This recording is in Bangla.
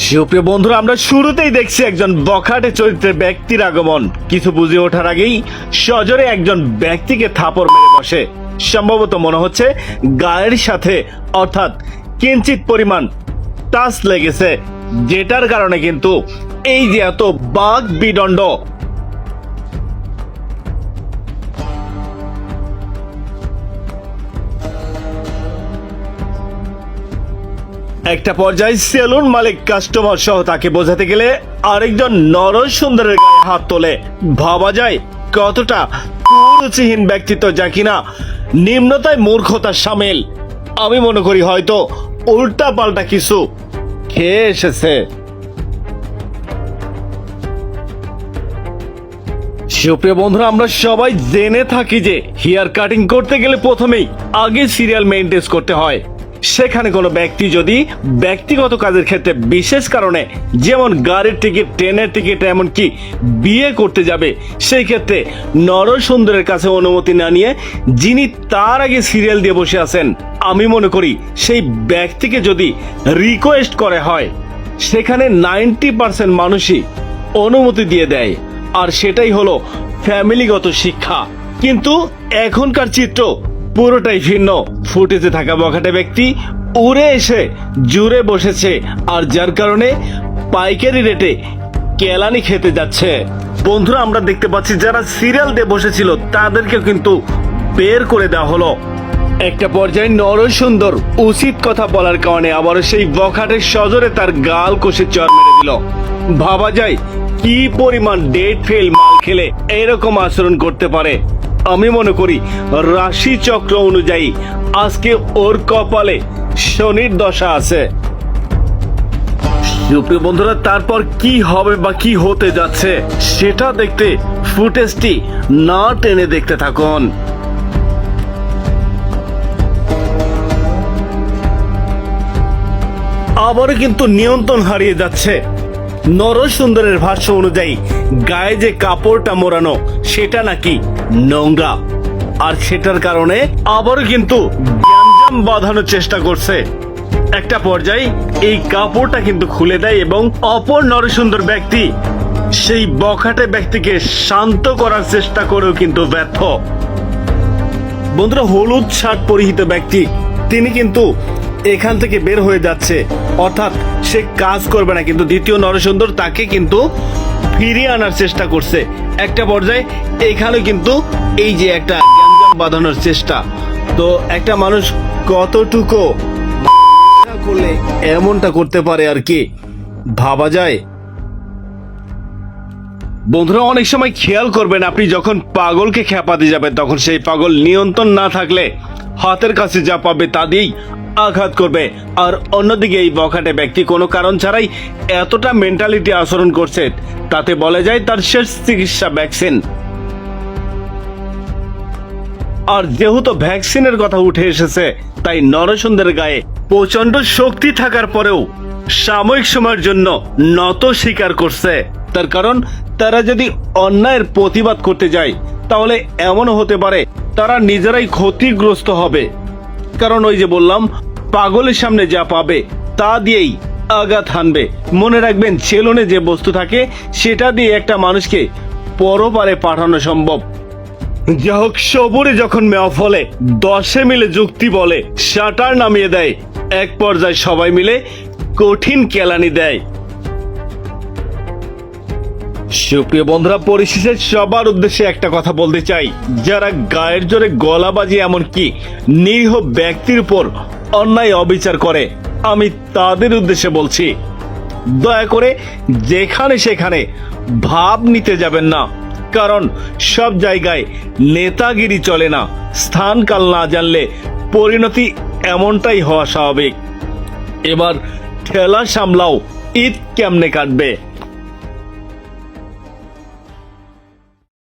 সুপ্রিয় বন্ধুরা, আমরা শুরুতেই দেখছি একজন বখাটে চরিত্রের ব্যক্তির আগমন। কিছু বুঝে ওঠার আগেই সজোরে একজন ব্যক্তিকে থাপড় মেরে বসে। সম্ভবত মনে হচ্ছে গায়ের সাথে অর্থাৎ কিঞ্চিত পরিমাণ টাচ লেগেছে, যেটার কারণে কিন্তু এই যে এত বাক বিদণ্ড। একটা পর্যায়ে সেলুন মালিক কাস্টমার সহ তাকে বোঝাতে গেলে আরেকজন নর সুন্দরের গায়ে হাত তোলে। ভাবা যায় কতটা কুরুচিহীন ব্যক্তিত্ব, যা কিনা নিম্নতায় মূর্খতার সামিল। আমি মনে করি হয়তো উল্টা পাল্টা কিছু খেয়ে এসেছে। সুপ্রিয় বন্ধুরা, আমরা সবাই জেনে থাকি যে হেয়ার কাটিং করতে গেলে প্রথমেই আগে সিরিয়াল মেইনটেন করতে হয়। সেখানে কোনো ব্যক্তি যদি ব্যক্তিগত কাজের ক্ষেত্রে বিশেষ কারণে, যেমন গাড়ির টিকিট, ট্রেনের টিকিট, এমনকি বিয়ে করতে যাবে, সেই ক্ষেত্রে নরসুন্দরের কাছে অনুমতি না নিয়ে যিনি তার আগে সিরিয়াল দিয়ে বসে আছেন, আমি মনে করি সেই ব্যক্তিকে যদি রিকোয়েস্ট করে হয়, সেখানে 90% মানুষই অনুমতি দিয়ে দেয়। আর সেটাই হলো ফ্যামিলিগত শিক্ষা। কিন্তু এখনকার চিত্র পুরোটাই ভিন্ন। ফুটেজে থাকা বখাটে ব্যক্তি উড়ে এসে জুড়ে বসেছে, আর যার কারণে পাইকারি রেটে কেলানি খেতে যাচ্ছে। বন্ধুরা, আমরা দেখতে পাচ্ছি যারা সিরিয়াল দিয়ে বসেছিল তাদেরকে কিন্তু বের করে দেওয়া হলো। একটা পর্যায়ে নরসুন্দর উচিত কথা বলার কারণে আবার সেই বখাটের সজোরে তার গাল কষে চর মেরে দিল। ভাবা যায় কি পরিমাণ ডেট ফেল মাল খেলে এরকম আচরণ করতে পারে। আমি মনে করি রাশি চক্র অনুযায়ী আজকে ওর কপালে শনির দশা আছে। সুপ্রিয় বন্ধুরা, তারপর কি হবে বা কি হতে যাচ্ছে সেটা দেখতে ফুটেজটি না টেনে দেখতে থাকুন। আবারও কিন্তু নিয়ন্ত্রণ হারিয়ে যাচ্ছে। নরসুন্দরের ভাষ্য অনুযায়ী গায়ে যে কাপড়টা মোড়ানো সেটা নাকি নোংরা, আর সেটার কারণে আবারও কিন্তু গ্যাঞ্জাম বাঁধানোর চেষ্টা করছে। একটা পর্যায়ে এই কাপড়টা কিন্তু খুলে দেয় এবং অপর নরসুন্দর ব্যক্তি সেই বখাটে ব্যক্তিকে শান্ত করার চেষ্টা করেও কিন্তু ব্যর্থ। বন্ধুরা, হলুদ শার্ট পরিহিত ব্যক্তি তিনি কিন্তু এখান থেকে বের হয়ে যাচ্ছে, অর্থাৎ সে কাজ করবে না, কিন্তু দ্বিতীয় নরসুন্দর তাকে কিন্তু ফিরিয়ে আনার চেষ্টা করছে। একটা পর্যায়ে এখানে কিন্তু এই যে একটা গ্যাঞ্জাম বাঁধানোর চেষ্টা। তো একটা মানুষ কতটুকু করলে এমনটা করতে পারে আর কি ভাবা যায়। বন্ধুরা, অনেক সময় খেয়াল করবেন, আপনি যখন পাগলকে খেপাতে যাবেন তখন সেই পাগল নিয়ন্ত্রণ না থাকলে হাতের কাছে যা পাবে তা দিয়েই আঘাত করবে। আর অন্যদিকে এই বখাটে ব্যক্তি কোনো কারণ ছাড়াই এতটা মেন্টালিটি আচরণ করছে, তাতে বলা যায় তার শেষ চিকিৎসা ভ্যাকসিন। আর যেহেতু ভ্যাকসিনের কথা উঠে এসেছে, তাই নরসুন্দরের গায়ে প্রচন্ড শক্তি থাকার পরেও সাময়িক সময়ের জন্য নত স্বীকার করছে। তার কারণ তারা যদি অন্যায়ের প্রতিবাদ করতে যায় তাহলে এমনও হতে পারে তারা নিজেরাই ক্ষতিগ্রস্ত হবে। কারণ ওই যে বললাম, পাগলের সামনে যা পাবে তা দিয়েই আঘাত হানবে। মনে রাখবেন, সেলুনে যে বস্তু থাকে সেটা দিয়ে একটা মানুষকে পরপারে পাঠানো সম্ভব। যা হোক, সবুরে যখন মেয়া ফলে 10 মিলে যুক্তি বলে, শাটার নামিয়ে দেয়, এক পর্যায়ে সবাই মিলে কঠিন কেলানি দেয়। সুপ্রিয় বন্ধুরা, পরিশেষে সবার উদ্দেশ্যে একটা কথা বলতে চাই, যারা গায়ের জোরে গলা বাজিয়ে এমনকি নিরীহ ব্যক্তির উপর অন্যায় অবিচার করে, আমি তাদের উদ্দেশ্যে বলছি, দয়া করে যেখানে সেখানে ভাব নিতে যাবেন না। কারণ সব জায়গায় নেতাগিরি চলে না। স্থান কাল না জানলে পরিণতি এমনটাই হওয়া স্বাভাবিক। এবার ঠেলা সামলাও, ঈদ কেমনে কাটবে।